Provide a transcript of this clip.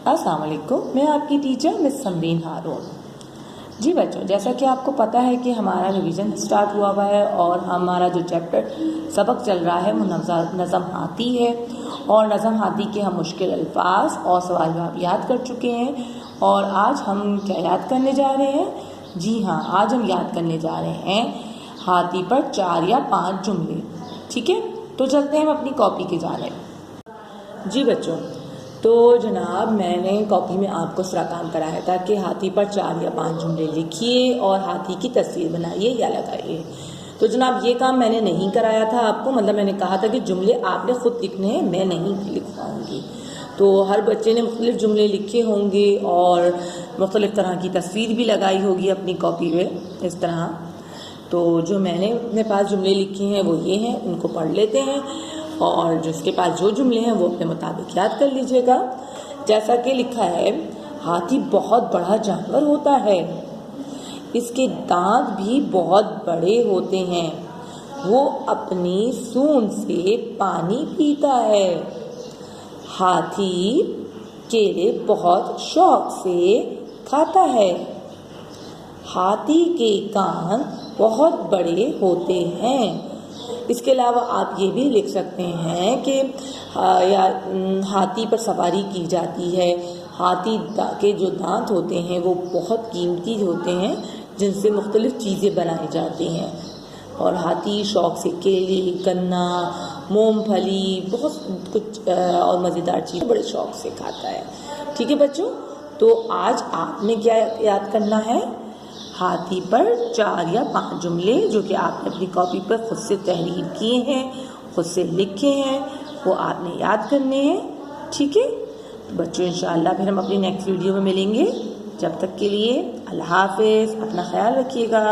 अस्सलाम वालेकुम, मैं आपकी टीचर मिस समरीन हारून। जी बच्चों, जैसा कि आपको पता है कि हमारा रिवीजन स्टार्ट हुआ है और हमारा जो चैप्टर सबक चल रहा है वो नज़म हाथी है। और नज़म हाथी के हम मुश्किल अल्फाज और सवाल जवाब याद कर चुके हैं। और आज हम क्या याद करने जा रहे हैं? जी हाँ, आज हम याद करने जा रहे हैं हाथी पर 4 या 5 जुमले। ठीक है, तो चलते हैं हम अपनी कॉपी की जानिब। जी बच्चों, तो जनाब मैंने कॉपी में आपको सारा काम कराया था कि हाथी पर 4 या 5 जुमले लिखिए और हाथी की तस्वीर बनाइए या लगाइए। तो जनाब ये काम मैंने नहीं कराया था आपको, मतलब मैंने कहा था कि जुमले आपने खुद लिखने हैं, मैं नहीं लिखवाऊंगी। तो हर बच्चे ने मुख्तलिफ जुमले लिखे होंगे और मुख्तलिफ तरह की तस्वीर भी लगाई होगी अपनी कॉपी में इस तरह। तो जो मैंने अपने पास जुमले लिखे हैं वो ये हैं, उनको पढ़ लेते हैं और जिसके पास जो जुमले हैं वो अपने मुताबिक याद कर लीजिएगा। जैसा कि लिखा है, हाथी बहुत बड़ा जानवर होता है, इसके दांत भी बहुत बड़े होते हैं, वो अपनी सूंड से पानी पीता है। हाथी केले बहुत शौक से खाता है। हाथी के कान बहुत बड़े होते हैं। इसके अलावा आप ये भी लिख सकते हैं कि हाथी पर सवारी की जाती है। हाथी के जो दांत होते हैं वो बहुत कीमती होते हैं, जिनसे मुख्तलिफ चीज़ें बनाई जाती हैं। और हाथी शौक से केले, गन्ना, मूंगफली, बहुत कुछ और मज़ेदार चीज़ बड़े शौक से खाता है। ठीक है बच्चों, तो आज आपने क्या याद करना है? हाथी पर 4 या 5 जुमले जो कि आपने अपनी कॉपी पर खुद से तहरीर किए हैं, खुद से लिखे हैं, वो आपने याद करने हैं। ठीक है बच्चों, इंशाअल्लाह फिर हम अपनी नेक्स्ट वीडियो में मिलेंगे। जब तक के लिए अल्लाह हाफ़िज़, अपना ख्याल रखिएगा।